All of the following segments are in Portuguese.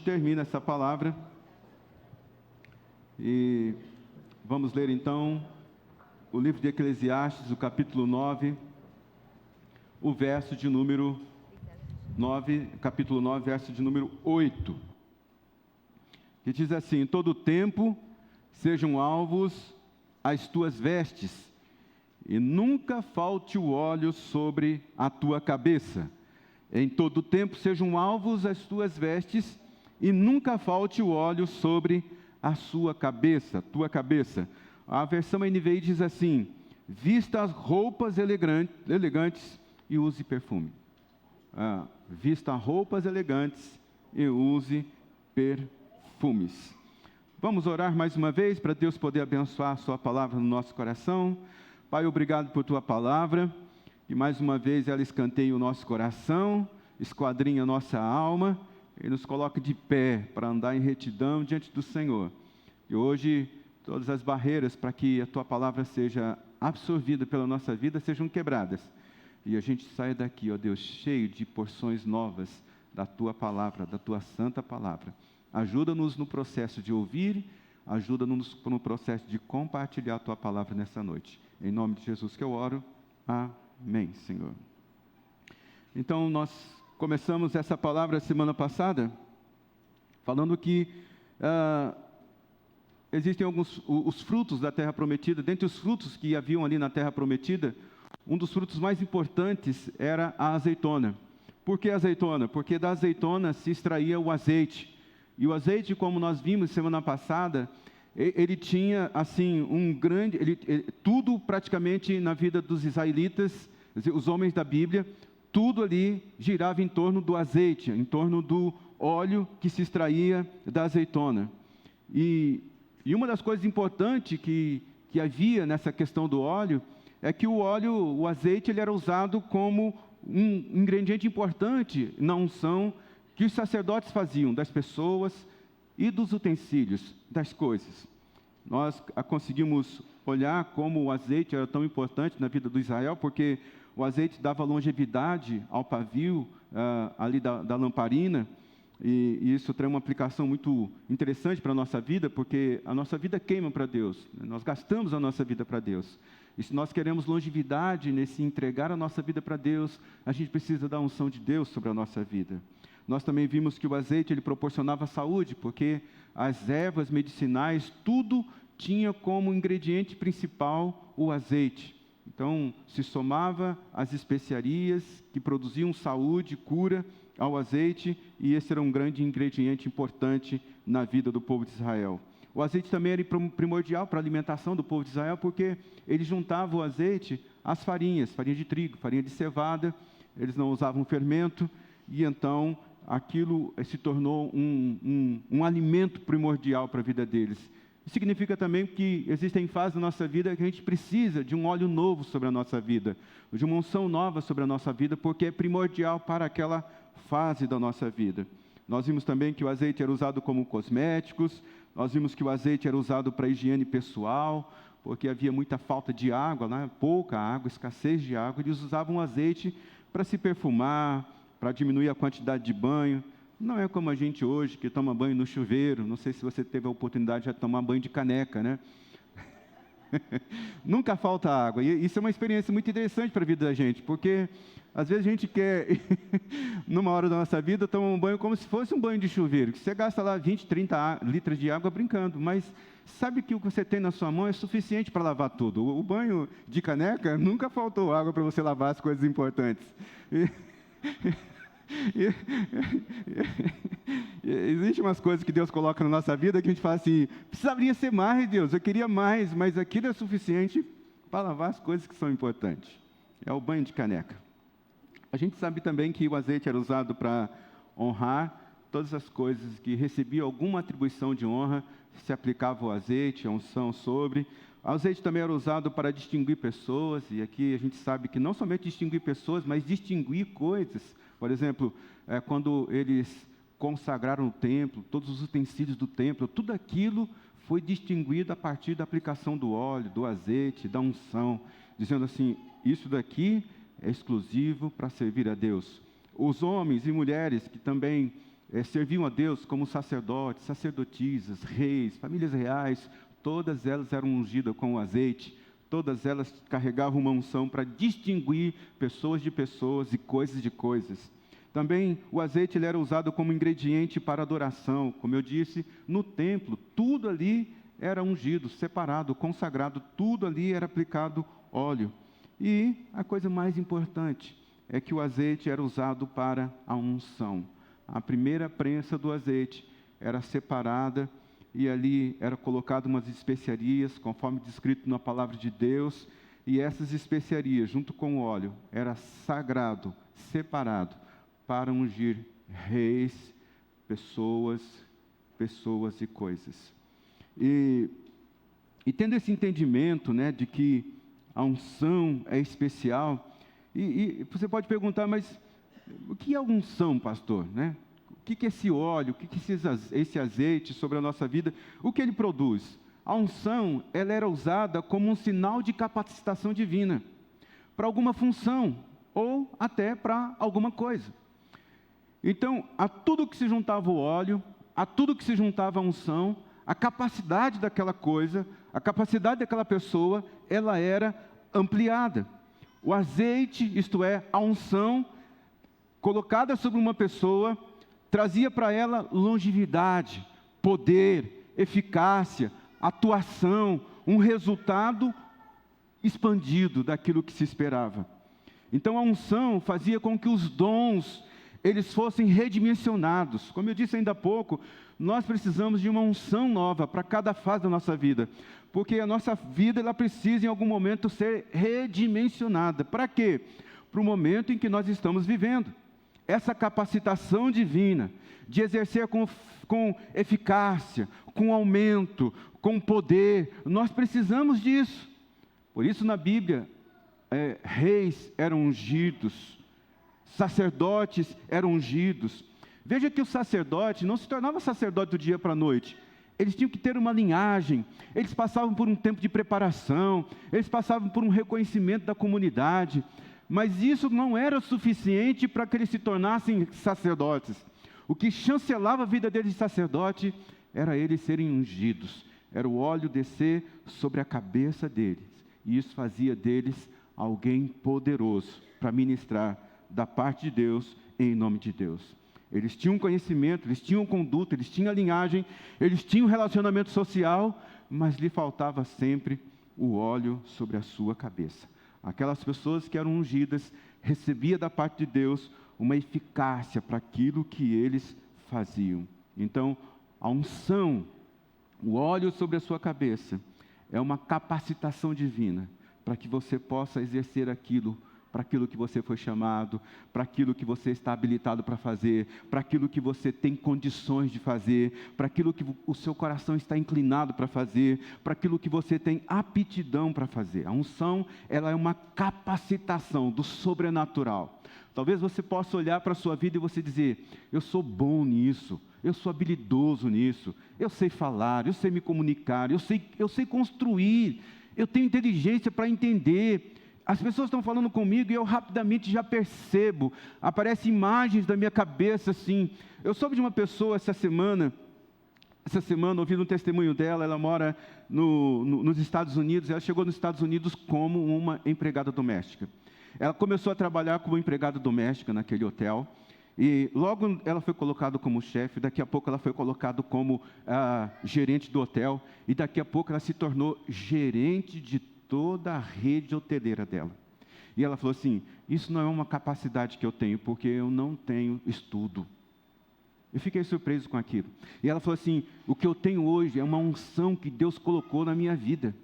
termina essa palavra e vamos ler então o livro de Eclesiastes, o capítulo 9, o verso de número 9, capítulo 9, verso de número 8, que diz assim: em todo tempo sejam alvos as tuas vestes, e nunca falte o óleo sobre a tua cabeça. Em todo tempo sejam alvos as tuas vestes, e nunca falte o óleo sobre a sua cabeça, tua cabeça. A versão NVI diz assim: vista as roupas elegantes e use perfume. Vista roupas elegantes e use perfumes. Vamos orar mais uma vez para Deus poder abençoar a sua palavra no nosso coração. Pai, obrigado por tua palavra, e mais uma vez ela escanteia o nosso coração, esquadrinha a nossa alma, e nos coloca de pé para andar em retidão diante do Senhor. E hoje, todas as barreiras para que a tua palavra seja absorvida pela nossa vida sejam quebradas. E a gente saia daqui, ó Deus, cheio de porções novas da tua palavra, da tua santa palavra. Ajuda-nos no processo de ouvir, ajuda-nos no processo de compartilhar a tua palavra nessa noite. Em nome de Jesus que eu oro. Amém, Senhor. Então, nós começamos essa palavra semana passada, falando que existem os frutos da terra prometida. Dentre os frutos que haviam ali na terra prometida, um dos frutos mais importantes era a azeitona. Por que a azeitona? Porque da azeitona se extraía o azeite. E o azeite, como nós vimos semana passada, ele tinha assim tudo praticamente na vida dos israelitas, os homens da Bíblia, tudo ali girava em torno do azeite, em torno do óleo que se extraía da azeitona. E uma das coisas importantes que havia nessa questão do óleo é que o azeite, ele era usado como um ingrediente importante na unção que os sacerdotes faziam das pessoas e dos utensílios, das coisas. Nós conseguimos olhar como o azeite era tão importante na vida do Israel, porque o azeite dava longevidade ao pavio ali da lamparina, e isso tem uma aplicação muito interessante para a nossa vida, porque a nossa vida queima para Deus, nós gastamos a nossa vida para Deus. E se nós queremos longevidade nesse entregar a nossa vida para Deus, a gente precisa da unção de Deus sobre a nossa vida. Nós também vimos que o azeite, ele proporcionava saúde, porque as ervas medicinais, tudo tinha como ingrediente principal o azeite. Então, se somava as especiarias que produziam saúde, cura ao azeite, e esse era um grande ingrediente importante na vida do povo de Israel. O azeite também era primordial para a alimentação do povo de Israel, porque ele juntava o azeite às farinhas, farinha de trigo, farinha de cevada, eles não usavam fermento, e então aquilo se tornou um alimento primordial para a vida deles. Isso significa também que existem fases da nossa vida que a gente precisa de um óleo novo sobre a nossa vida, de uma unção nova sobre a nossa vida, porque é primordial para aquela fase da nossa vida. Nós vimos também que o azeite era usado como cosméticos, nós vimos que o azeite era usado para higiene pessoal, porque havia muita falta de água, né? Pouca água, escassez de água, eles usavam o azeite para se perfumar, para diminuir a quantidade de banho. Não é como a gente hoje, que toma banho no chuveiro. Não sei se você teve a oportunidade de tomar banho de caneca, né? Nunca falta água. E isso é uma experiência muito interessante para a vida da gente, porque às vezes a gente quer, numa hora da nossa vida, tomar um banho como se fosse um banho de chuveiro, que você gasta lá 20, 30 litros de água brincando, mas sabe que o que você tem na sua mão é suficiente para lavar tudo. O banho de caneca, nunca faltou água para você lavar as coisas importantes. Existem umas coisas que Deus coloca na nossa vida que a gente fala assim: precisaria ser mais, Deus, eu queria mais, mas aquilo é suficiente para lavar as coisas que são importantes. É o banho de caneca. A gente sabe também que o azeite era usado para honrar todas as coisas que recebiam alguma atribuição de honra, se aplicava o azeite, a unção sobre. O azeite também era usado para distinguir pessoas, e aqui a gente sabe que não somente distinguir pessoas, mas distinguir coisas. Por exemplo, quando eles consagraram o templo, todos os utensílios do templo, tudo aquilo foi distinguido a partir da aplicação do óleo, do azeite, da unção, dizendo assim: isso daqui é exclusivo para servir a Deus. Os homens e mulheres que também serviam a Deus como sacerdotes, sacerdotisas, reis, famílias reais, todas elas eram ungidas com o azeite, todas elas carregavam uma unção para distinguir pessoas de pessoas e coisas de coisas. Também o azeite ele era usado como ingrediente para adoração. Como eu disse, no templo, tudo ali era ungido, separado, consagrado, tudo ali era aplicado óleo. E a coisa mais importante é que o azeite era usado para a unção. A primeira prensa do azeite era separada e ali era colocado umas especiarias, conforme descrito na palavra de Deus, e essas especiarias, junto com o óleo, era sagrado, separado, para ungir reis, pessoas e coisas. E tendo esse entendimento, né, de que a unção é especial, e você pode perguntar, mas o que é unção, pastor, né? O que é esse óleo, o que é esse azeite sobre a nossa vida, o que ele produz? A unção, ela era usada como um sinal de capacitação divina, para alguma função, ou até para alguma coisa. Então, a tudo que se juntava o óleo, a tudo que se juntava a unção, a capacidade daquela coisa, a capacidade daquela pessoa, ela era ampliada. O azeite, isto é, a unção, colocada sobre uma pessoa, trazia para ela longevidade, poder, eficácia, atuação, um resultado expandido daquilo que se esperava. Então a unção fazia com que os dons eles fossem redimensionados. Como eu disse ainda há pouco, nós precisamos de uma unção nova para cada fase da nossa vida, porque a nossa vida ela precisa em algum momento ser redimensionada. Para quê? Para o momento em que nós estamos vivendo. Essa capacitação divina de exercer com eficácia, com aumento, com poder, nós precisamos disso. Por isso na Bíblia, reis eram ungidos, sacerdotes eram ungidos. Veja que o sacerdote não se tornava sacerdote do dia para a noite. Eles tinham que ter uma linhagem, eles passavam por um tempo de preparação, eles passavam por um reconhecimento da comunidade, mas isso não era suficiente para que eles se tornassem sacerdotes. O que chancelava a vida deles de sacerdote era eles serem ungidos, era o óleo descer sobre a cabeça deles, e isso fazia deles alguém poderoso para ministrar da parte de Deus, em nome de Deus. Eles tinham conhecimento, eles tinham conduta, eles tinham linhagem, eles tinham relacionamento social, mas lhe faltava sempre o óleo sobre a sua cabeça. Aquelas pessoas que eram ungidas, recebiam da parte de Deus uma eficácia para aquilo que eles faziam. Então, a unção, o óleo sobre a sua cabeça, é uma capacitação divina para que você possa exercer aquilo, para aquilo que você foi chamado, para aquilo que você está habilitado para fazer, para aquilo que você tem condições de fazer, para aquilo que o seu coração está inclinado para fazer, para aquilo que você tem aptidão para fazer. A unção, ela é uma capacitação do sobrenatural. Talvez você possa olhar para a sua vida e você dizer, eu sou bom nisso, eu sou habilidoso nisso, eu sei falar, eu sei me comunicar, eu sei construir, eu tenho inteligência para entender. As pessoas estão falando comigo e eu rapidamente já percebo, aparecem imagens da minha cabeça assim. Eu soube de uma pessoa essa semana ouvindo um testemunho dela, ela mora nos Estados Unidos, ela chegou nos Estados Unidos como uma empregada doméstica. Ela começou a trabalhar como empregada doméstica naquele hotel, e logo ela foi colocada como chefe, daqui a pouco ela foi colocada como gerente do hotel, e daqui a pouco ela se tornou gerente de toda a rede hoteleira dela. E ela falou assim, isso não é uma capacidade que eu tenho, porque eu não tenho estudo. Eu fiquei surpreso com aquilo. E ela falou assim, o que eu tenho hoje é uma unção que Deus colocou na minha vida.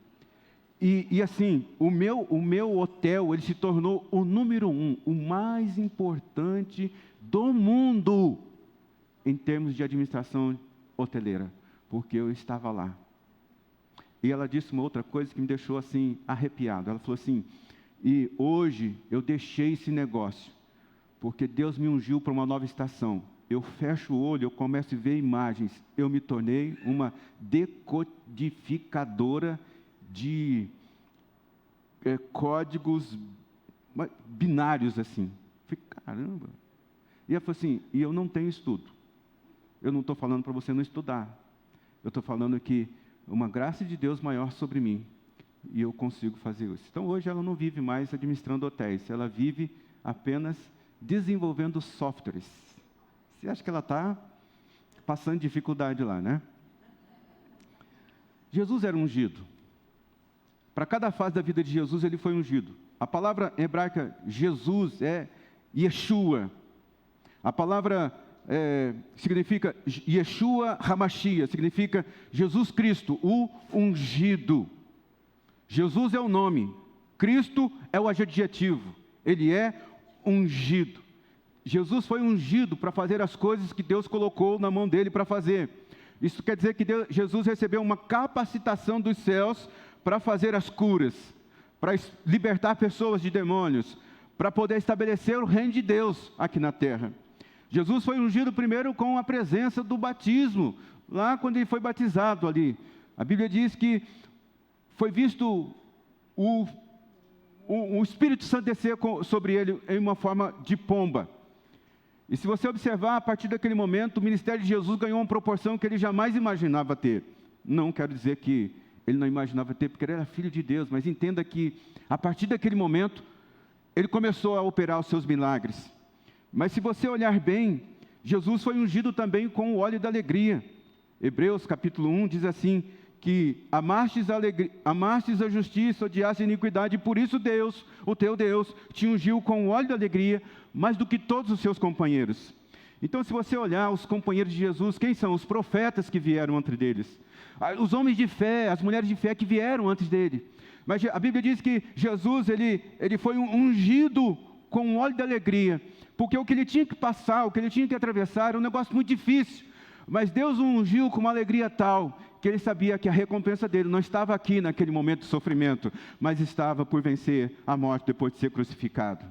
E assim, o meu hotel, ele se tornou o número 1, o mais importante do mundo, em termos de administração hoteleira, porque eu estava lá. E ela disse uma outra coisa que me deixou assim, arrepiado. Ela falou assim, e hoje eu deixei esse negócio, porque Deus me ungiu para uma nova estação. Eu fecho o olho, eu começo a ver imagens. Eu me tornei uma decodificadora de códigos binários, assim. Falei, caramba. E ela falou assim, e eu não tenho estudo. eu não estou falando para você não estudar. Eu estou falando que uma graça de Deus maior sobre mim, e eu consigo fazer isso. Então, hoje ela não vive mais administrando hotéis, ela vive apenas desenvolvendo softwares. Você acha que ela está passando dificuldade lá, né? Jesus era ungido. Para cada fase da vida de Jesus, ele foi ungido. A palavra hebraica Jesus é Yeshua. A palavra significa Yeshua Hamashia, significa Jesus Cristo, o ungido. Jesus é o nome, Cristo é o adjetivo, ele é ungido. Jesus foi ungido para fazer as coisas que Deus colocou na mão dele para fazer. Isso quer dizer que Jesus recebeu uma capacitação dos céus para fazer as curas, para libertar pessoas de demônios, para poder estabelecer o reino de Deus aqui na terra. Jesus foi ungido primeiro com a presença do batismo, lá quando ele foi batizado ali. A Bíblia diz que foi visto o Espírito Santo descer sobre ele em uma forma de pomba. E se você observar, a partir daquele momento, o ministério de Jesus ganhou uma proporção que ele jamais imaginava ter. Não quero dizer que ele não imaginava ter, porque ele era filho de Deus, mas entenda que, a partir daquele momento, ele começou a operar os seus milagres. Mas se você olhar bem, Jesus foi ungido também com o óleo da alegria. Hebreus capítulo 1 diz assim, que amastes a justiça, odiaste a iniquidade, e por isso Deus, o teu Deus, te ungiu com o óleo da alegria, mais do que todos os seus companheiros. Então, se você olhar os companheiros de Jesus, quem são? Os profetas que vieram antes deles. Os homens de fé, as mulheres de fé que vieram antes dele. Mas a Bíblia diz que Jesus, ele foi ungido com o óleo da alegria, porque o que ele tinha que passar, o que ele tinha que atravessar, era um negócio muito difícil. Mas Deus o ungiu com uma alegria tal, que ele sabia que a recompensa dele não estava aqui naquele momento de sofrimento, mas estava por vencer a morte depois de ser crucificado.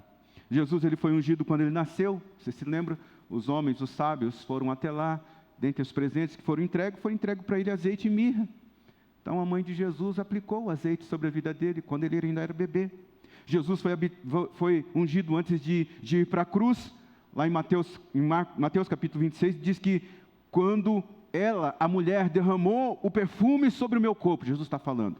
Jesus, ele foi ungido quando ele nasceu, você se lembra? Os homens, os sábios foram até lá, dentre os presentes que foram entregue para ele azeite e mirra. Então a mãe de Jesus aplicou o azeite sobre a vida dele, quando ele ainda era bebê. Jesus foi ungido antes de ir para a cruz, lá em Mateus capítulo 26, diz que quando a mulher, derramou o perfume sobre o meu corpo, Jesus está falando,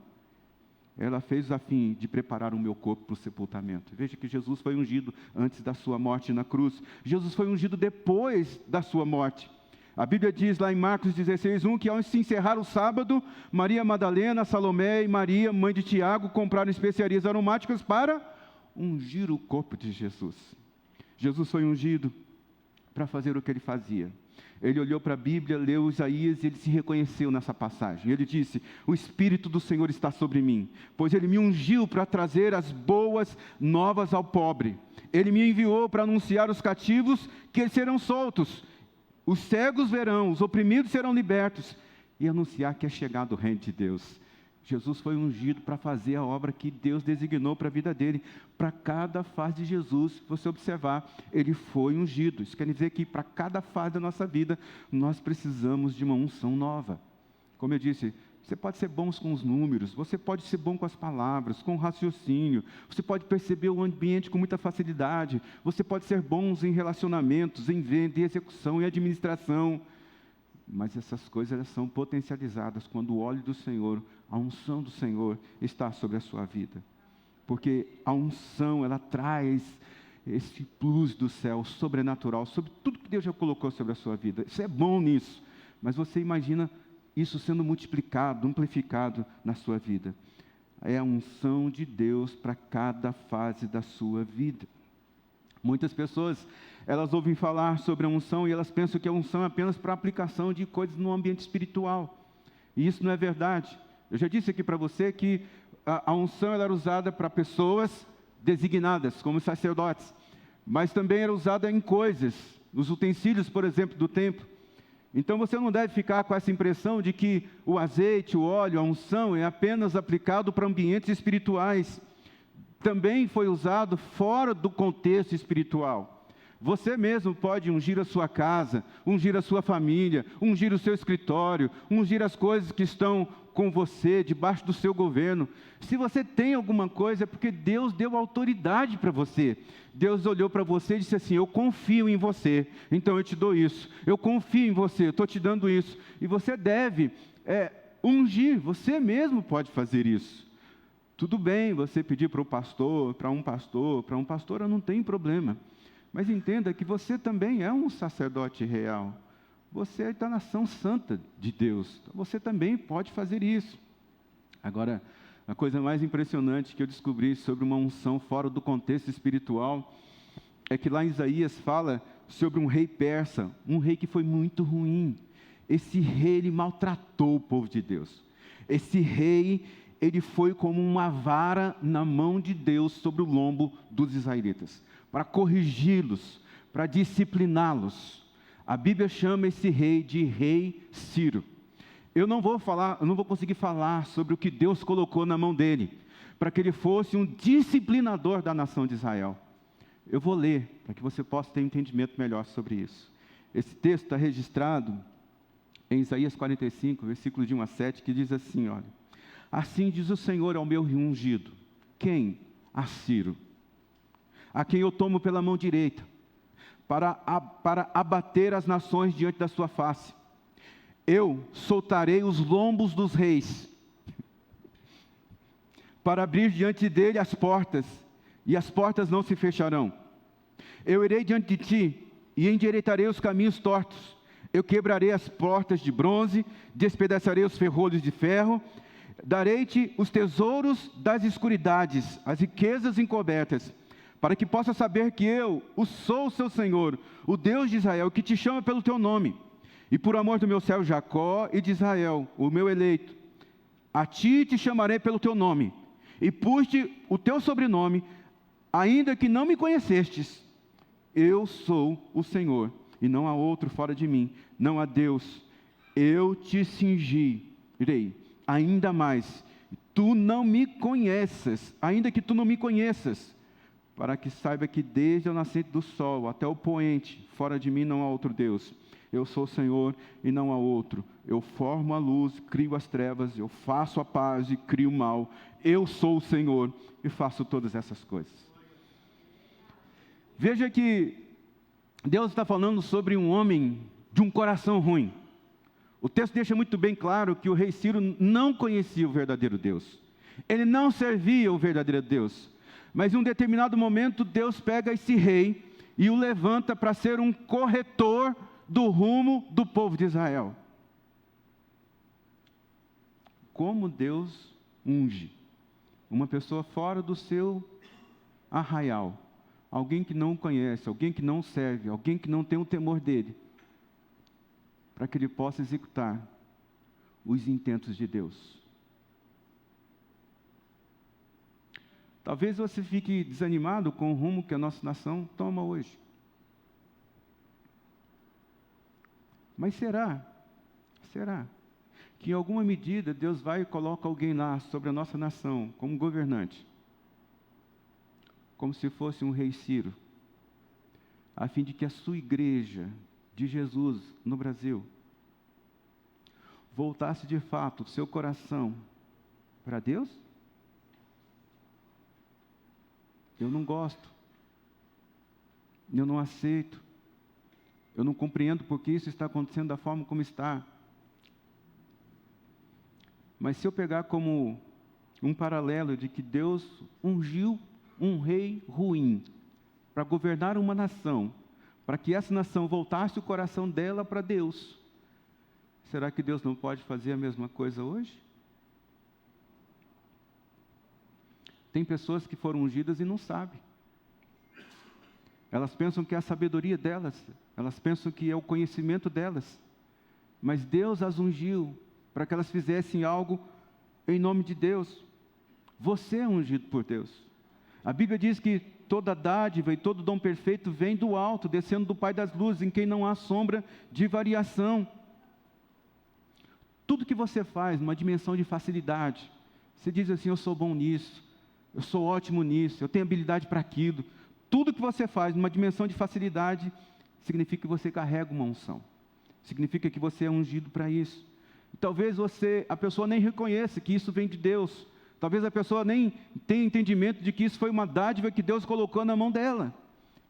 ela fez a fim de preparar o meu corpo para o sepultamento. Veja que Jesus foi ungido antes da sua morte na cruz. Jesus foi ungido depois da sua morte. A Bíblia diz lá em Marcos 16:1, que ao se encerrar o sábado, Maria Madalena, Salomé e Maria, mãe de Tiago, compraram especiarias aromáticas para ungir o corpo de Jesus. Jesus foi ungido para fazer o que ele fazia. Ele olhou para a Bíblia, leu Isaías e ele se reconheceu nessa passagem. Ele disse, o Espírito do Senhor está sobre mim, pois ele me ungiu para trazer as boas novas ao pobre. Ele me enviou para anunciar aos cativos que eles serão soltos, os cegos verão, os oprimidos serão libertos, e anunciar que é chegado o reino de Deus. Jesus foi ungido para fazer a obra que Deus designou para a vida dele. Para cada fase de Jesus, se você observar, ele foi ungido. Isso quer dizer que para cada fase da nossa vida, nós precisamos de uma unção nova. Como eu disse, você pode ser bom com os números, você pode ser bom com as palavras, com o raciocínio, você pode perceber o ambiente com muita facilidade, você pode ser bom em relacionamentos, em venda, em execução, em administração. Mas essas coisas elas são potencializadas quando o óleo do Senhor, a unção do Senhor está sobre a sua vida. Porque a unção, ela traz esse plus do céu, sobrenatural, sobre tudo que Deus já colocou sobre a sua vida. Isso é bom nisso, mas você imagina isso sendo multiplicado, amplificado na sua vida. É a unção de Deus para cada fase da sua vida. Muitas pessoas, elas ouvem falar sobre a unção e elas pensam que a unção é apenas para aplicação de coisas no ambiente espiritual. E isso não é verdade. Eu já disse aqui para você que a unção ela era usada para pessoas designadas, como sacerdotes, mas também era usada em coisas, nos utensílios, por exemplo, do templo. Então você não deve ficar com essa impressão de que o azeite, o óleo, a unção é apenas aplicado para ambientes espirituais. Também foi usado fora do contexto espiritual. Você mesmo pode ungir a sua casa, ungir a sua família, ungir o seu escritório, ungir as coisas que estão com você, debaixo do seu governo. Se você tem alguma coisa, é porque Deus deu autoridade para você. Deus olhou para você e disse assim: eu confio em você, então eu te dou isso. Eu confio em você, eu estou te dando isso. E você deve ungir, você mesmo pode fazer isso. Tudo bem você pedir para um pastor, não tem problema. Mas entenda que você também é um sacerdote real. Você é da nação santa de Deus. Você também pode fazer isso. Agora, a coisa mais impressionante que eu descobri sobre uma unção fora do contexto espiritual é que lá em Isaías fala sobre um rei persa, um rei que foi muito ruim. Esse rei, ele maltratou o povo de Deus. Esse rei, ele foi como uma vara na mão de Deus sobre o lombo dos israelitas, para corrigi-los, para discipliná-los. A Bíblia chama esse rei de rei Ciro. Eu não vou conseguir falar sobre o que Deus colocou na mão dele, para que ele fosse um disciplinador da nação de Israel. Eu vou ler, para que você possa ter um entendimento melhor sobre isso. Esse texto está registrado em Isaías 45, versículos de 1 a 7, que diz assim, olha: assim diz o Senhor ao meu ungido. Quem? A Ciro, a quem eu tomo pela mão direita, para abater as nações diante da sua face. Eu soltarei os lombos dos reis, para abrir diante dele as portas, e as portas não se fecharão. Eu irei diante de ti, e endireitarei os caminhos tortos. Eu quebrarei as portas de bronze, despedaçarei os ferrolhos de ferro, darei-te os tesouros das escuridades, as riquezas encobertas, para que possa saber que eu, sou o seu Senhor, o Deus de Israel, que te chama pelo teu nome. E por amor do meu servo Jacó e de Israel, o meu eleito, a ti te chamarei pelo teu nome, e pus-te o teu sobrenome, ainda que não me conhecestes. Eu sou o Senhor, e não há outro fora de mim, não há Deus. Eu te cingirei ainda mais. Tu não me conheces, ainda que tu não me conheças, para que saiba que desde o nascente do sol até o poente, fora de mim não há outro Deus. Eu sou o Senhor e não há outro. Eu formo a luz, crio as trevas, eu faço a paz e crio o mal. Eu sou o Senhor e faço todas essas coisas. Veja que Deus está falando sobre um homem de um coração ruim. O texto deixa muito bem claro que o rei Ciro não conhecia o verdadeiro Deus. Ele não servia o verdadeiro Deus. Mas em um determinado momento, Deus pega esse rei e o levanta para ser um corretor do rumo do povo de Israel. Como Deus unge uma pessoa fora do seu arraial, alguém que não o conhece, alguém que não serve, alguém que não tem o temor dele, para que ele possa executar os intentos de Deus. Talvez você fique desanimado com o rumo que a nossa nação toma hoje. Mas será que em alguma medida Deus vai e coloca alguém lá sobre a nossa nação como governante, como se fosse um rei Ciro, a fim de que a sua igreja de Jesus no Brasil voltasse de fato o seu coração para Deus? Eu não gosto, eu não aceito, eu não compreendo porque isso está acontecendo da forma como está. Mas se eu pegar como um paralelo de que Deus ungiu um rei ruim para governar uma nação, para que essa nação voltasse o coração dela para Deus, será que Deus não pode fazer a mesma coisa hoje? Tem pessoas que foram ungidas e não sabem. Elas pensam que é a sabedoria delas, elas pensam que é o conhecimento delas, mas Deus as ungiu para que elas fizessem algo em nome de Deus. Você é ungido por Deus. A Bíblia diz que toda dádiva e todo dom perfeito vem do alto, descendo do Pai das luzes, em quem não há sombra de variação. Tudo que você faz numa dimensão de facilidade, você diz assim: eu sou bom nisso, eu sou ótimo nisso, eu tenho habilidade para aquilo. tudo que você faz numa dimensão de facilidade, significa que você carrega uma unção. Significa que você é ungido para isso. E talvez a pessoa nem reconheça que isso vem de Deus. Talvez a pessoa nem tenha entendimento de que isso foi uma dádiva que Deus colocou na mão dela.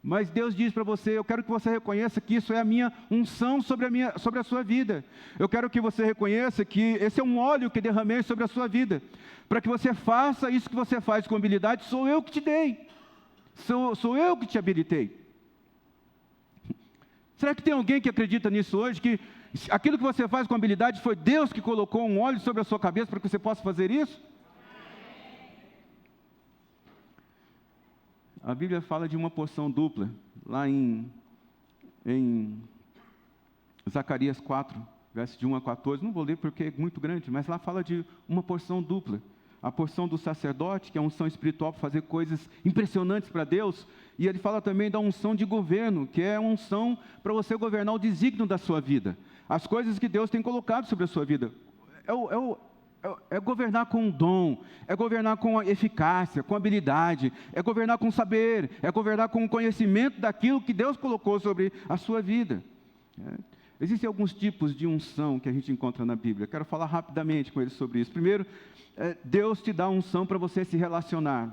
Mas Deus diz para você: eu quero que você reconheça que isso é a minha unção sobre a sua vida. Eu quero que você reconheça que esse é um óleo que derramei sobre a sua vida. Para que você faça isso que você faz com habilidade, sou eu que te dei. Sou eu que te habilitei. Será que tem alguém que acredita nisso hoje? Que aquilo que você faz com habilidade foi Deus que colocou um óleo sobre a sua cabeça para que você possa fazer isso? A Bíblia fala de uma porção dupla, lá em Zacarias 4, versos de 1 a 14. Não vou ler porque é muito grande, mas lá fala de uma porção dupla. A porção do sacerdote, que é a unção espiritual para fazer coisas impressionantes para Deus. E ele fala também da unção de governo, que é a unção para você governar o desígnio da sua vida. As coisas que Deus tem colocado sobre a sua vida. É governar com dom, é governar com eficácia, com habilidade, é governar com saber, é governar com conhecimento daquilo que Deus colocou sobre a sua vida. Existem alguns tipos de unção que a gente encontra na Bíblia. Quero falar rapidamente com eles sobre isso. Primeiro, Deus te dá unção para você se relacionar.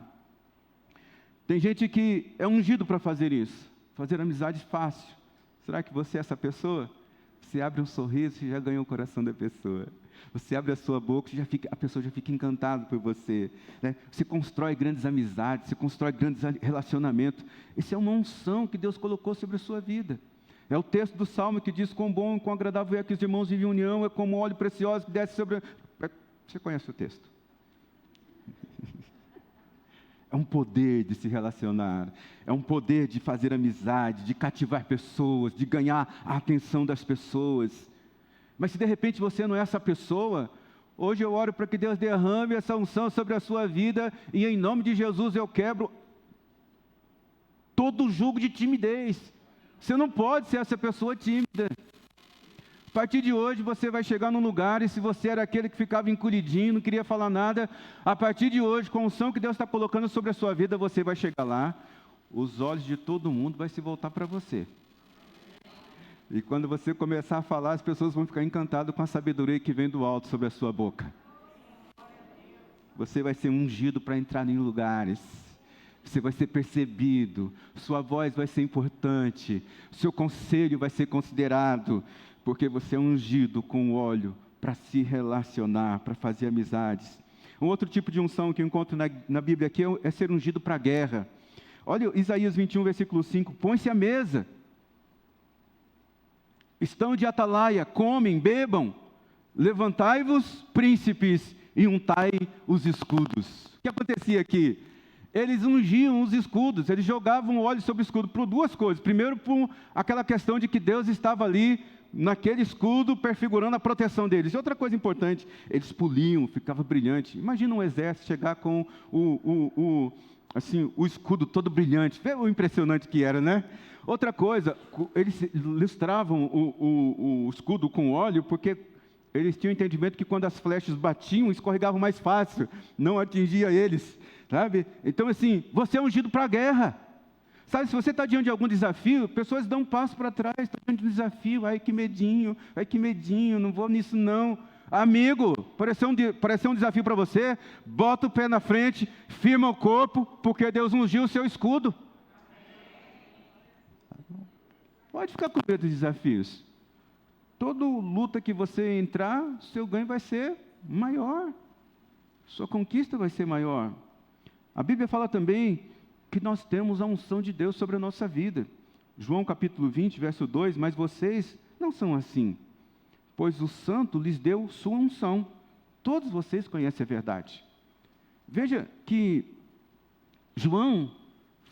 Tem gente que é ungido para fazer isso, fazer amizade fácil. Será que você é essa pessoa? Você abre um sorriso e já ganhou o coração da pessoa. Você abre a sua boca e a pessoa já fica encantada por você. Né? Você constrói grandes amizades, você constrói grandes relacionamentos. Isso é uma unção que Deus colocou sobre a sua vida. É o texto do Salmo que diz: quão bom e quão agradável é que os irmãos vivem em união, é como óleo precioso que desce sobre... Você conhece o texto? É um poder de se relacionar, é um poder de fazer amizade, de cativar pessoas, de ganhar a atenção das pessoas. Mas se de repente você não é essa pessoa, hoje eu oro para que Deus derrame essa unção sobre a sua vida, e em nome de Jesus eu quebro todo o jugo de timidez. Você não pode ser essa pessoa tímida. A partir de hoje você vai chegar num lugar, e se você era aquele que ficava encolhidinho, não queria falar nada, a partir de hoje, com a unção que Deus está colocando sobre a sua vida, você vai chegar lá, os olhos de todo mundo vão se voltar para você. E quando você começar a falar, as pessoas vão ficar encantadas com a sabedoria que vem do alto sobre a sua boca. Você vai ser ungido para entrar em lugares. Você vai ser percebido. Sua voz vai ser importante. Seu conselho vai ser considerado. Porque você é ungido com óleo para se relacionar, para fazer amizades. Um outro tipo de unção que eu encontro na Bíblia aqui é ser ungido para a guerra. Olha Isaías 21, versículo 5. Põe-se à mesa. Estão de atalaia, comem, bebam. Levantai-vos, príncipes, e untai os escudos. O que acontecia aqui? Eles ungiam os escudos, eles jogavam óleo sobre o escudo por duas coisas. Primeiro, por aquela questão de que Deus estava ali, naquele escudo, perfigurando a proteção deles. E outra coisa importante, eles poliam, ficava brilhante. Imagina um exército chegar com o escudo todo brilhante. Vê o impressionante que era, né? Outra coisa, eles lustravam o escudo com óleo, porque eles tinham entendimento que quando as flechas batiam, escorregavam mais fácil, não atingia eles, sabe? Então assim, você é ungido para a guerra. Sabe, se você está diante de algum desafio, pessoas dão um passo para trás, está diante de um desafio, ai que medinho, não vou nisso não. Amigo, pareceu um desafio para você, bota o pé na frente, firma o corpo, porque Deus ungiu o seu escudo. Pode ficar com medo dos desafios. Toda luta que você entrar, seu ganho vai ser maior. Sua conquista vai ser maior. A Bíblia fala também que nós temos a unção de Deus sobre a nossa vida. João capítulo 20, verso 2, mas vocês não são assim, pois o santo lhes deu sua unção. Todos vocês conhecem a verdade. Veja que João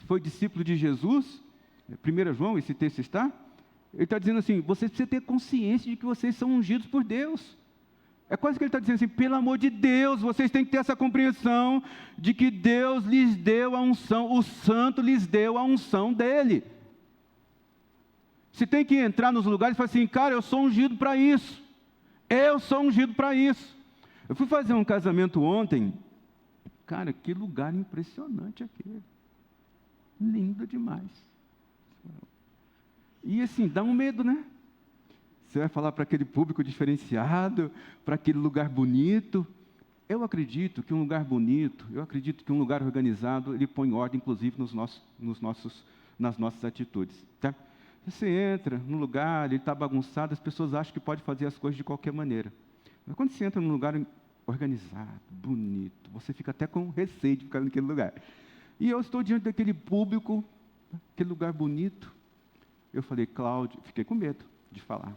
foi discípulo de Jesus, 1 João, esse texto está, ele está dizendo assim, vocês precisam ter consciência de que vocês são ungidos por Deus. É quase que ele está dizendo assim, pelo amor de Deus, vocês têm que ter essa compreensão de que Deus lhes deu a unção, o santo lhes deu a unção dele. Você tem que entrar nos lugares e falar assim, cara, eu sou ungido para isso. Eu sou ungido para isso. Eu fui fazer um casamento ontem, cara, que lugar impressionante aquele. Lindo demais. E assim, dá um medo, né? Você vai falar para aquele público diferenciado, para aquele lugar bonito. Eu acredito que um lugar bonito, eu acredito que um lugar organizado, ele põe ordem, inclusive, nas nossas atitudes. Tá? Você entra num lugar, ele está bagunçado, as pessoas acham que pode fazer as coisas de qualquer maneira. Mas quando você entra num lugar organizado, bonito, você fica até com receio de ficar naquele lugar. E eu estou diante daquele público, aquele lugar bonito. Eu falei, Cláudio, fiquei com medo de falar.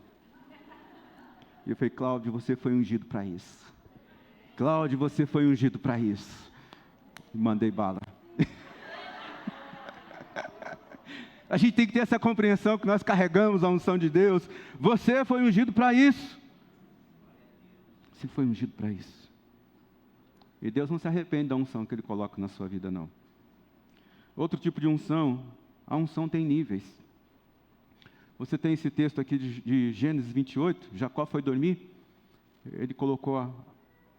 E eu falei, Cláudio, você foi ungido para isso. Cláudio, você foi ungido para isso. E mandei bala. A gente tem que ter essa compreensão que nós carregamos a unção de Deus. Você foi ungido para isso. Você foi ungido para isso. E Deus não se arrepende da unção que Ele coloca na sua vida, não. Outro tipo de unção, a unção tem níveis. Você tem esse texto aqui de Gênesis 28, Jacó foi dormir, ele colocou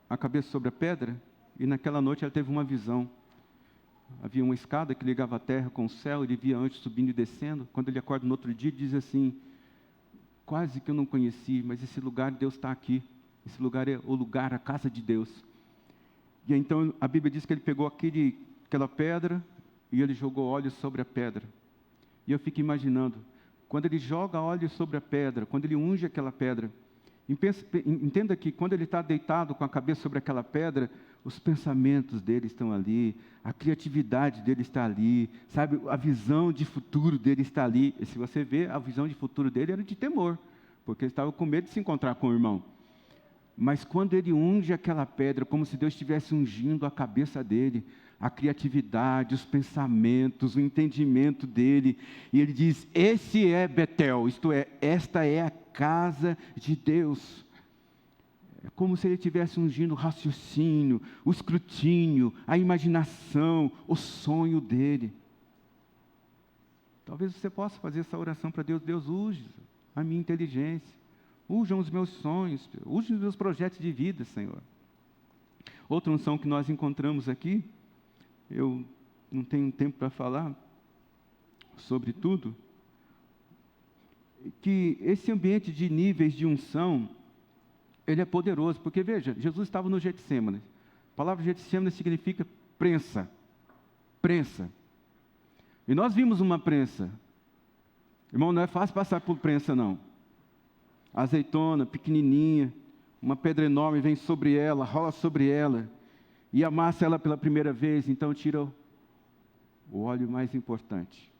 a cabeça sobre a pedra, e naquela noite ele teve uma visão. Havia uma escada que ligava a terra com o céu, ele via anjos subindo e descendo. Quando ele acorda no outro dia, ele diz assim, quase que eu não conheci, mas esse lugar, Deus está aqui. Esse lugar é o lugar, a casa de Deus. E então a Bíblia diz que ele pegou aquela pedra e ele jogou óleo sobre a pedra. E eu fico imaginando, quando ele joga óleo sobre a pedra, quando ele unge aquela pedra, entenda que quando ele está deitado com a cabeça sobre aquela pedra, os pensamentos dele estão ali, a criatividade dele está ali, sabe, a visão de futuro dele está ali. E se você vê, a visão de futuro dele era de temor, porque ele estava com medo de se encontrar com o irmão. Mas quando ele unge aquela pedra, como se Deus estivesse ungindo a cabeça dele, a criatividade, os pensamentos, o entendimento dele, e ele diz, esse é Betel, isto é, esta é a casa de Deus. É como se ele estivesse ungindo o raciocínio, o escrutínio, a imaginação, o sonho dele. Talvez você possa fazer essa oração para Deus, Deus unge a minha inteligência, unjam os meus sonhos, unjam os meus projetos de vida, Senhor. Outra unção que nós encontramos aqui, eu não tenho tempo para falar sobre tudo, que esse ambiente de níveis de unção, ele é poderoso, porque veja, Jesus estava no Getsêmani. A palavra Getsêmani significa prensa, prensa. E nós vimos uma prensa. Irmão, não é fácil passar por prensa, não. Azeitona, pequenininha, uma pedra enorme vem sobre ela, rola sobre ela, e amassa ela pela primeira vez, então tira o óleo mais importante.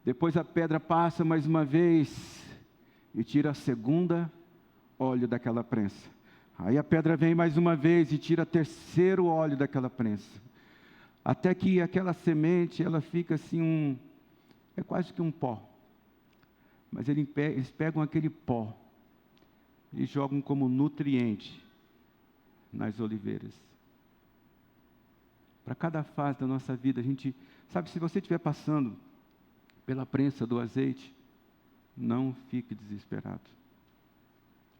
Depois a pedra passa mais uma vez, e tira a segunda óleo daquela prensa. Aí a pedra vem mais uma vez, e tira o terceiro óleo daquela prensa. Até que aquela semente, ela fica assim, é quase que um pó. Mas eles pegam aquele pó, e jogam como nutriente nas oliveiras. Para cada fase da nossa vida, a gente, sabe, se você estiver passando pela prensa do azeite, não fique desesperado.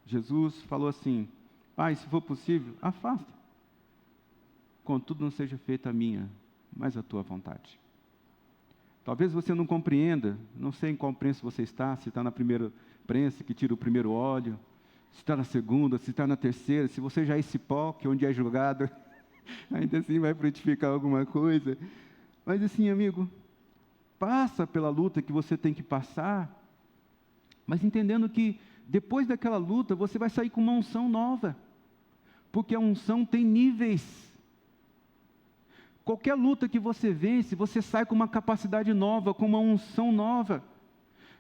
Jesus falou assim, Pai, se for possível, afasta. Contudo, não seja feita a minha, mas a tua vontade. Talvez você não compreenda, não sei em qual prensa você está, se está na primeira prensa, que tira o primeiro óleo, se está na segunda, se está na terceira, se você já é esse pó, que onde é jogado, ainda assim vai frutificar alguma coisa. Mas assim, amigo, passa pela luta que você tem que passar, mas entendendo que depois daquela luta, você vai sair com uma unção nova, porque a unção tem níveis. Qualquer luta que você vence, você sai com uma capacidade nova, com uma unção nova.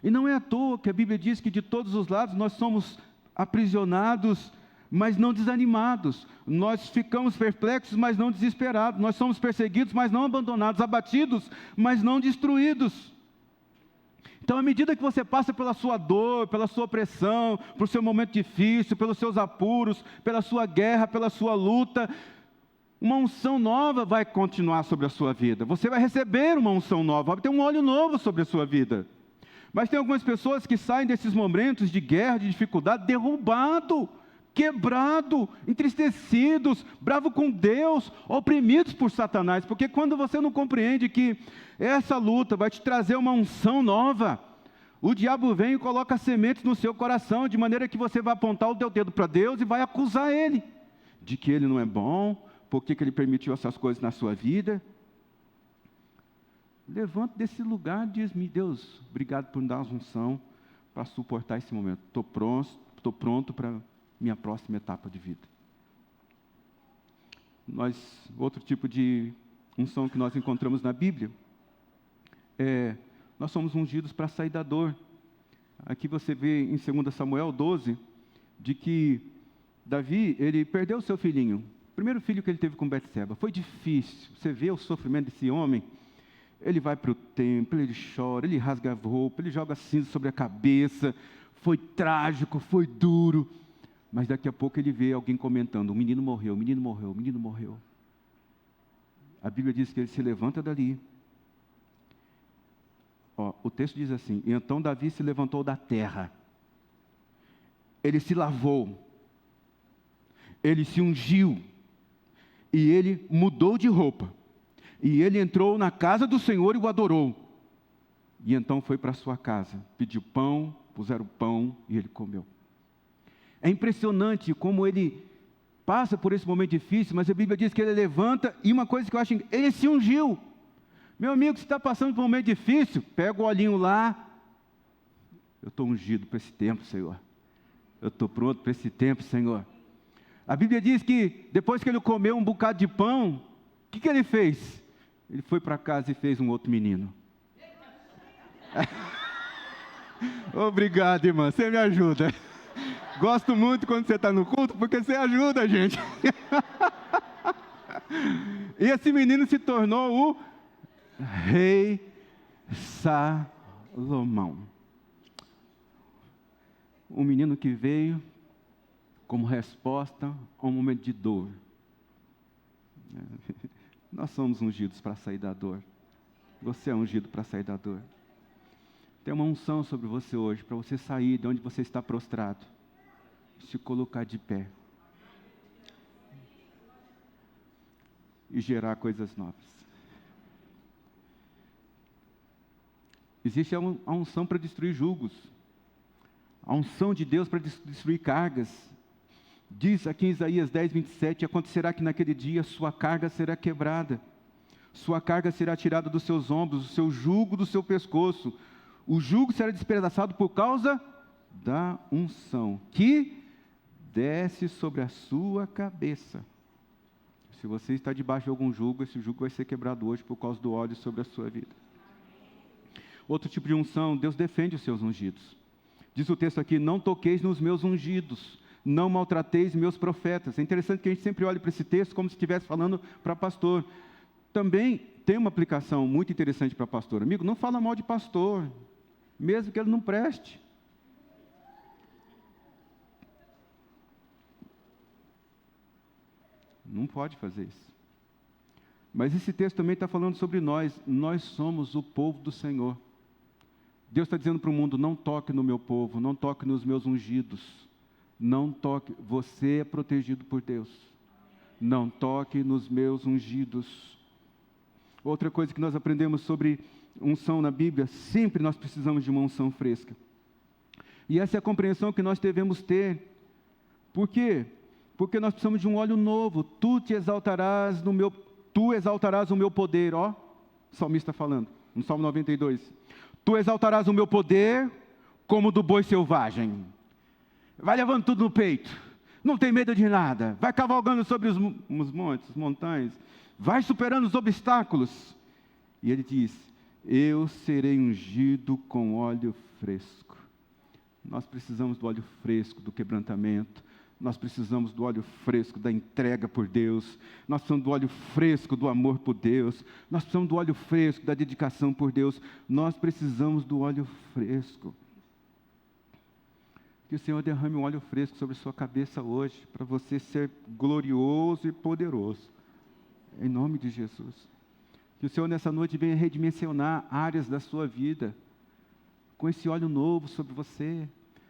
E não é à toa que a Bíblia diz que de todos os lados nós somos aprisionados, mas não desanimados. Nós ficamos perplexos, mas não desesperados. Nós somos perseguidos, mas não abandonados. Abatidos, mas não destruídos. Então, à medida que você passa pela sua dor, pela sua opressão, pelo seu momento difícil, pelos seus apuros, pela sua guerra, pela sua luta, uma unção nova vai continuar sobre a sua vida. Você vai receber uma unção nova, vai ter um óleo novo sobre a sua vida. Mas tem algumas pessoas que saem desses momentos de guerra, de dificuldade, derrubado, quebrado, entristecidos, bravo com Deus, oprimidos por Satanás. Porque quando você não compreende que essa luta vai te trazer uma unção nova, o diabo vem e coloca sementes no seu coração, de maneira que você vai apontar o teu dedo para Deus e vai acusar Ele, de que Ele não é bom, por que Ele permitiu essas coisas na sua vida. Levante desse lugar e diz-me: Deus, obrigado por me dar uma unção para suportar esse momento. Estou pronto para minha próxima etapa de vida. Outro tipo de unção que nós encontramos na Bíblia nós somos ungidos para sair da dor. Aqui você vê em 2 Samuel 12, de que Davi, ele perdeu o seu filhinho, o primeiro filho que ele teve com Betseba. Foi difícil, você vê o sofrimento desse homem. Ele vai para o templo, ele chora, ele rasga a roupa, ele joga cinza sobre a cabeça. Foi trágico, foi duro. Mas daqui a pouco ele vê alguém comentando: o menino morreu, o menino morreu, o menino morreu. A Bíblia diz que ele se levanta dali. O texto diz assim: e então Davi se levantou da terra. Ele se lavou. Ele se ungiu. E ele mudou de roupa. E ele entrou na casa do Senhor e o adorou. E então foi para a sua casa, pediu pão, puseram pão e ele comeu. É impressionante como ele passa por esse momento difícil, mas a Bíblia diz que ele levanta, e uma coisa que eu acho, ele se ungiu. Meu amigo, você está passando por um momento difícil, pega o olhinho lá. Eu estou ungido para esse tempo, Senhor. Eu estou pronto para esse tempo, Senhor. A Bíblia diz que depois que ele comeu um bocado de pão, o que ele fez? Ele foi para casa e fez um outro menino. Obrigado, irmã, você me ajuda. Gosto muito quando você está no culto, porque você ajuda a gente. E esse menino se tornou o Rei Salomão. Um menino que veio como resposta a um momento de dor. Nós somos ungidos para sair da dor. Você é ungido para sair da dor. Tem uma unção sobre você hoje, para você sair de onde você está prostrado, se colocar de pé e gerar coisas novas. Existe a unção para destruir julgos, a unção de Deus para destruir cargas. Diz aqui em Isaías 10, 27, acontecerá que naquele dia sua carga será quebrada, sua carga será tirada dos seus ombros, o seu jugo do seu pescoço. O jugo será despedaçado por causa da unção que desce sobre a sua cabeça. Se você está debaixo de algum jugo, esse jugo vai ser quebrado hoje por causa do óleo sobre a sua vida. Outro tipo de unção, Deus defende os seus ungidos. Diz o texto aqui: não toqueis nos meus ungidos, não maltrateis meus profetas. É interessante que a gente sempre olhe para esse texto como se estivesse falando para pastor. Também tem uma aplicação muito interessante para pastor. Amigo, não fala mal de pastor, mesmo que ele não preste. Não pode fazer isso. Mas esse texto também está falando sobre nós. Nós somos o povo do Senhor. Deus está dizendo para o mundo: não toque no meu povo, não toque nos meus ungidos, não toque, você é protegido por Deus, não toque nos meus ungidos. Outra coisa que nós aprendemos sobre unção na Bíblia: sempre nós precisamos de uma unção fresca, e essa é a compreensão que nós devemos ter. Por quê? Porque nós precisamos de um óleo novo. Tu exaltarás o meu poder, ó, o salmista falando, no Salmo 92. Tu exaltarás o meu poder como do boi selvagem. Vai levando tudo no peito, não tem medo de nada, vai cavalgando sobre os montes, montanhas, vai superando os obstáculos. E ele diz: eu serei ungido com óleo fresco. Nós precisamos do óleo fresco do quebrantamento. Nós precisamos do óleo fresco da entrega por Deus. Nós precisamos do óleo fresco do amor por Deus. Nós precisamos do óleo fresco da dedicação por Deus. Nós precisamos do óleo fresco. Que o Senhor derrame um óleo fresco sobre sua cabeça hoje, para você ser glorioso e poderoso. Em nome de Jesus. Que o Senhor nessa noite venha redimensionar áreas da sua vida, com esse óleo novo sobre você.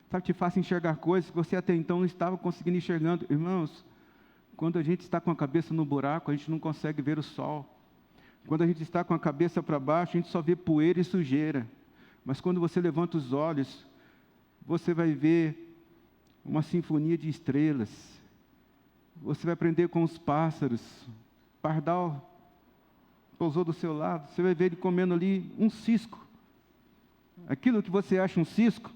sabe, te faça enxergar coisas que você até então não estava conseguindo enxergando. Irmãos, quando a gente está com a cabeça no buraco, a gente não consegue ver o sol. Quando a gente está com a cabeça para baixo, a gente só vê poeira e sujeira. Mas quando você levanta os olhos, você vai ver uma sinfonia de estrelas. Você vai aprender com os pássaros. Pardal pousou do seu lado, você vai ver ele comendo ali um cisco. Aquilo que você acha um cisco,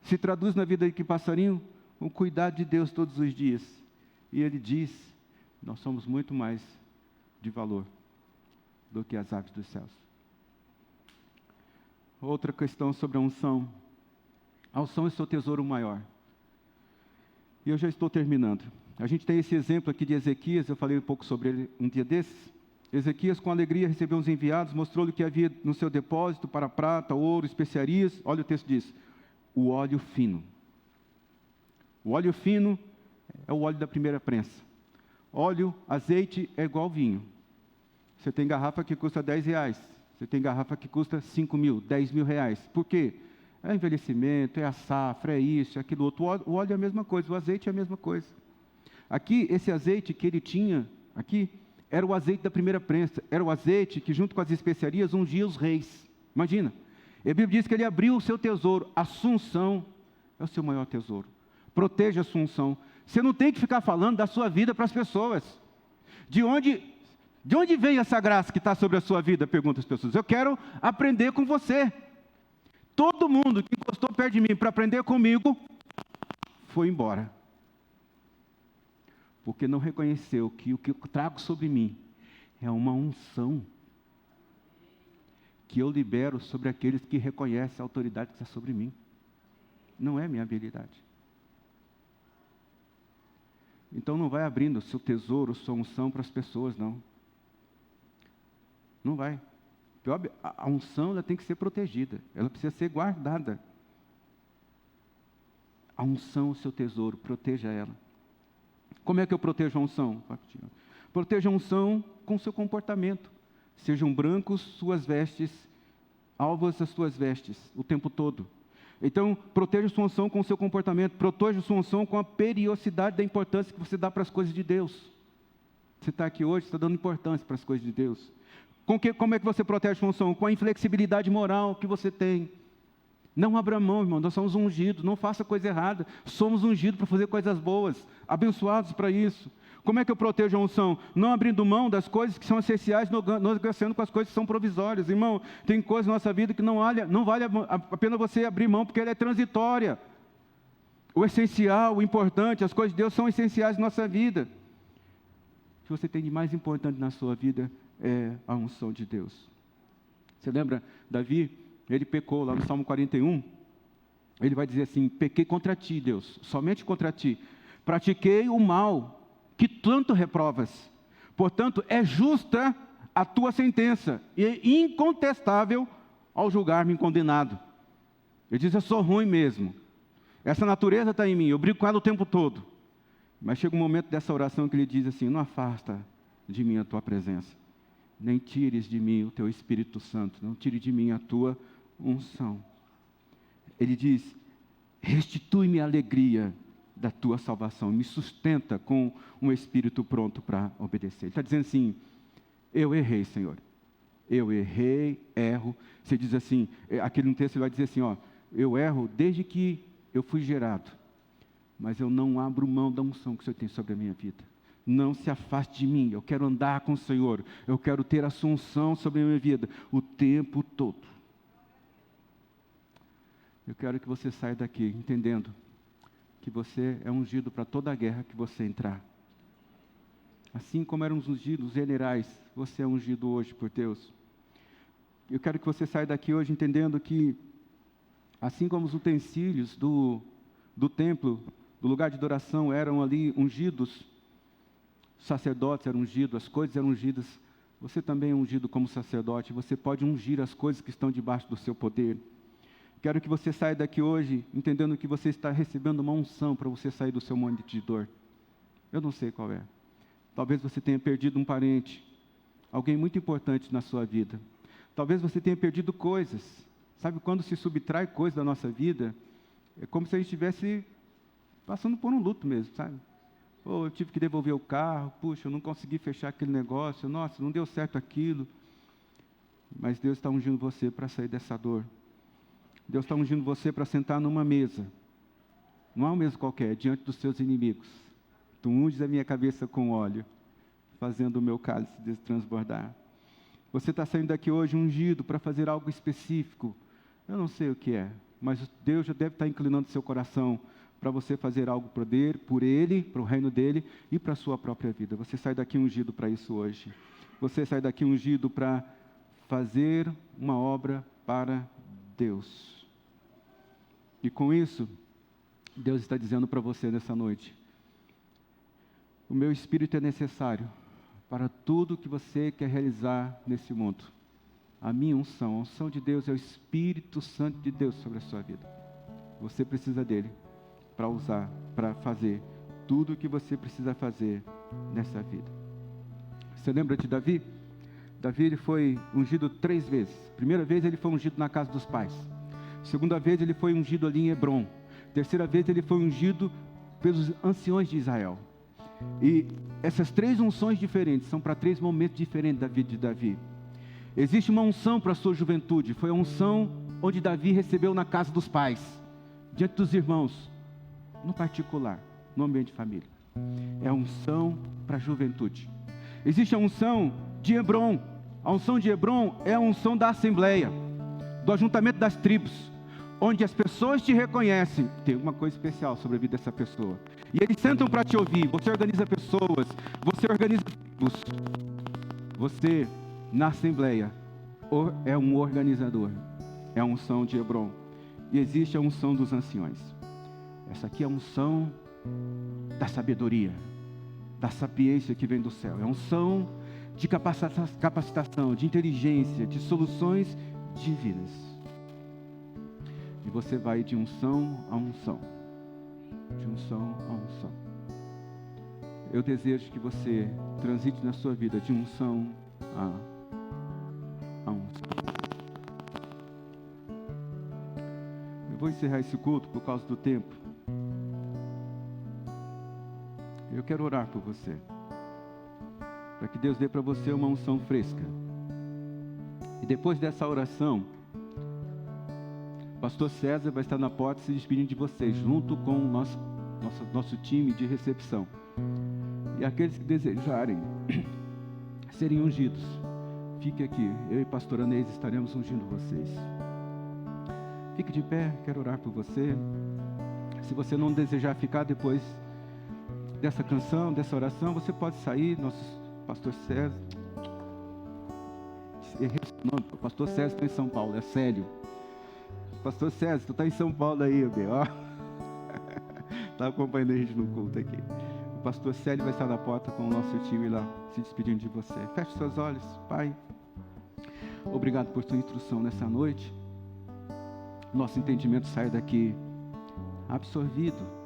se traduz na vida de que passarinho, o cuidado de Deus todos os dias. E ele diz, nós somos muito mais de valor do que as aves dos céus. Outra questão sobre a unção. A unção é seu tesouro maior. E eu já estou terminando. A gente tem esse exemplo aqui de Ezequias, eu falei um pouco sobre ele um dia desses. Ezequias, com alegria, recebeu uns enviados, mostrou-lhe o que havia no seu depósito para prata, ouro, especiarias. Olha o texto diz, o óleo fino. O óleo fino é o óleo da primeira prensa. Óleo, azeite é igual vinho. Você tem garrafa que custa R$10. Você tem garrafa que custa 5 mil, R$10.000. Por quê? É envelhecimento, é a safra, é isso, é aquilo outro. O óleo é a mesma coisa, o azeite é a mesma coisa. Aqui, esse azeite que ele tinha, aqui, era o azeite da primeira prensa. Era o azeite que, junto com as especiarias, ungia os reis. Imagina. A Bíblia diz que ele abriu o seu tesouro. A unção é o seu maior tesouro. Proteja a sua unção. Você não tem que ficar falando da sua vida para as pessoas. De onde veio essa graça que está sobre a sua vida? Pergunta as pessoas. Eu quero aprender com você. Todo mundo que encostou perto de mim para aprender comigo, foi embora. Porque não reconheceu que o que eu trago sobre mim é uma unção que eu libero sobre aqueles que reconhecem a autoridade que está sobre mim. Não é minha habilidade. Então não vai abrindo o seu tesouro, sua unção para as pessoas, não. Não vai. A unção ela tem que ser protegida, ela precisa ser guardada. A unção, o seu tesouro, proteja ela. Como é que eu protejo a unção? Proteja a unção com o seu comportamento. Sejam brancos suas vestes, alvas as suas vestes, o tempo todo. Então, proteja a sua unção com o seu comportamento, proteja a sua unção com a periodicidade da importância que você dá para as coisas de Deus. Você está aqui hoje, está dando importância para as coisas de Deus. Como é que você protege a sua unção? Com a inflexibilidade moral que você tem. Não abra mão, irmão, nós somos ungidos, não faça coisa errada. Somos ungidos para fazer coisas boas, abençoados para isso. Como é que eu protejo a unção? Não abrindo mão das coisas que são essenciais, negociando com as coisas que são provisórias. Irmão, tem coisas na nossa vida que não vale a pena você abrir mão, porque ela é transitória. O essencial, o importante, as coisas de Deus são essenciais na nossa vida. O que você tem de mais importante na sua vida é a unção de Deus. Você lembra, Davi, ele pecou lá no Salmo 41, ele vai dizer assim, pequei contra ti, Deus, somente contra ti, pratiquei o mal, que tanto reprovas, portanto, é justa a tua sentença, e incontestável ao julgar-me condenado. Ele diz, eu sou ruim mesmo, essa natureza está em mim, eu brigo com ela o tempo todo, mas chega um momento dessa oração que ele diz assim, não afasta de mim a tua presença, nem tires de mim o teu Espírito Santo, não tire de mim a tua unção. Ele diz, restitui-me a alegria da tua salvação, me sustenta com um espírito pronto para obedecer. Ele está dizendo assim, eu errei, Senhor, eu errei, erro. Você diz assim, aquele no texto ele vai dizer assim, ó, eu erro desde que eu fui gerado, mas eu não abro mão da unção que o Senhor tem sobre a minha vida. Não se afaste de mim, eu quero andar com o Senhor, eu quero ter a sua unção sobre a minha vida, o tempo todo. Eu quero que você saia daqui entendendo que você é ungido para toda a guerra que você entrar. Assim como eram ungidos os generais, você é ungido hoje por Deus. Eu quero que você saia daqui hoje entendendo que, assim como os utensílios do templo, do lugar de adoração eram ali ungidos, os sacerdotes eram ungidos, as coisas eram ungidas, você também é ungido como sacerdote, você pode ungir as coisas que estão debaixo do seu poder. Quero que você saia daqui hoje entendendo que você está recebendo uma unção para você sair do seu monte de dor. Eu não sei qual é. Talvez você tenha perdido um parente, alguém muito importante na sua vida. Talvez você tenha perdido coisas. Sabe quando se subtrai coisas da nossa vida? É como se a gente estivesse passando por um luto mesmo, sabe? Ou eu tive que devolver o carro, puxa, eu não consegui fechar aquele negócio, nossa, não deu certo aquilo. Mas Deus está ungindo você para sair dessa dor. Deus está ungindo você para sentar numa mesa. Não é uma mesa qualquer, diante dos seus inimigos. Tu unges a minha cabeça com óleo, fazendo o meu cálice transbordar. Você está saindo daqui hoje ungido para fazer algo específico. Eu não sei o que é, mas Deus já deve estar inclinando seu coração para você fazer algo por Ele, para o reino dEle e para a sua própria vida. Você sai daqui ungido para isso hoje. Você sai daqui ungido para fazer uma obra para Deus. E com isso, Deus está dizendo para você nessa noite: o meu Espírito é necessário para tudo que você quer realizar nesse mundo. A minha unção, a unção de Deus é o Espírito Santo de Deus sobre a sua vida. Você precisa dele para usar, para fazer tudo o que você precisa fazer nessa vida. Você lembra de Davi? Davi, ele foi ungido 3 vezes. Primeira vez ele foi ungido na casa dos pais. Segunda vez ele foi ungido ali em Hebrom. Terceira vez ele foi ungido pelos anciões de Israel. E essas 3 unções diferentes são para 3 momentos diferentes da vida de Davi. Existe uma unção para a sua juventude. Foi a unção onde Davi recebeu na casa dos pais, diante dos irmãos, no particular, no ambiente de família. É a unção para a juventude. Existe a unção de Hebrom. A unção de Hebrom é a unção da assembleia, do ajuntamento das tribos, onde as pessoas te reconhecem. Tem uma coisa especial sobre a vida dessa pessoa. E eles sentam para te ouvir. Você organiza pessoas, você organiza tribos. Você, na assembleia, é um organizador. É a unção de Hebrom. E existe a unção dos anciões. Essa aqui é a unção da sabedoria, da sapiência que vem do céu. É a unção de capacitação, de inteligência, de soluções divinas. E você vai de unção a unção. De unção a unção. Eu desejo que você transite na sua vida de unção a unção. Eu vou encerrar esse culto por causa do tempo. Eu quero orar por você, para que Deus dê para você uma unção fresca. E depois dessa oração, o pastor César vai estar na porta se despedindo de vocês, junto com o nosso time de recepção. E aqueles que desejarem serem ungidos, fique aqui. Eu e pastor Anês estaremos ungindo vocês. Fique de pé, quero orar por você. Se você não desejar ficar depois dessa canção, dessa oração, você pode sair. Nosso pastor César, errei o nome, o pastor César está em São Paulo, é Célio. Pastor César, tu está em São Paulo aí, ó. Está acompanhando a gente no culto aqui. O pastor Célio vai estar na porta com o nosso time lá, se despedindo de você. Feche seus olhos, Pai. Obrigado por tua instrução nessa noite. Nosso entendimento sai daqui absorvido.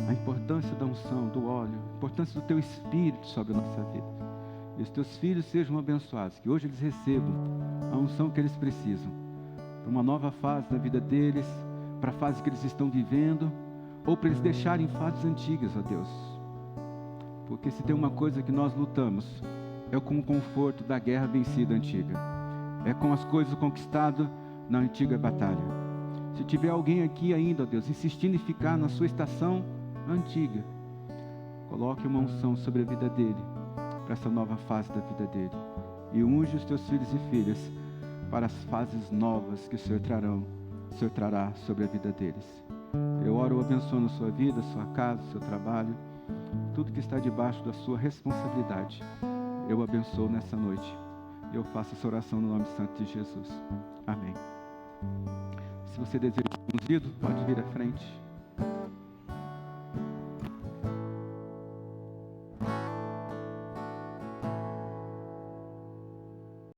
A importância da unção, do óleo, a importância do teu Espírito sobre a nossa vida. E os teus filhos sejam abençoados, que hoje eles recebam a unção que eles precisam, para uma nova fase da vida deles, para a fase que eles estão vivendo, ou para eles deixarem fases antigas, ó Deus. Porque se tem uma coisa que nós lutamos, é com o conforto da guerra vencida antiga. É com as coisas conquistadas na antiga batalha. Se tiver alguém aqui ainda, ó Deus, insistindo em ficar na sua estação antiga, coloque uma unção sobre a vida dele, para essa nova fase da vida dele, e unge os teus filhos e filhas para as fases novas que o Senhor trará sobre a vida deles. Eu oro abençoando a sua vida, a sua casa, o seu trabalho, tudo que está debaixo da sua responsabilidade. Eu abençoo nessa noite, e eu faço essa oração no nome santo de Jesus. Amém. Se você deseja ser ungido, pode vir à frente.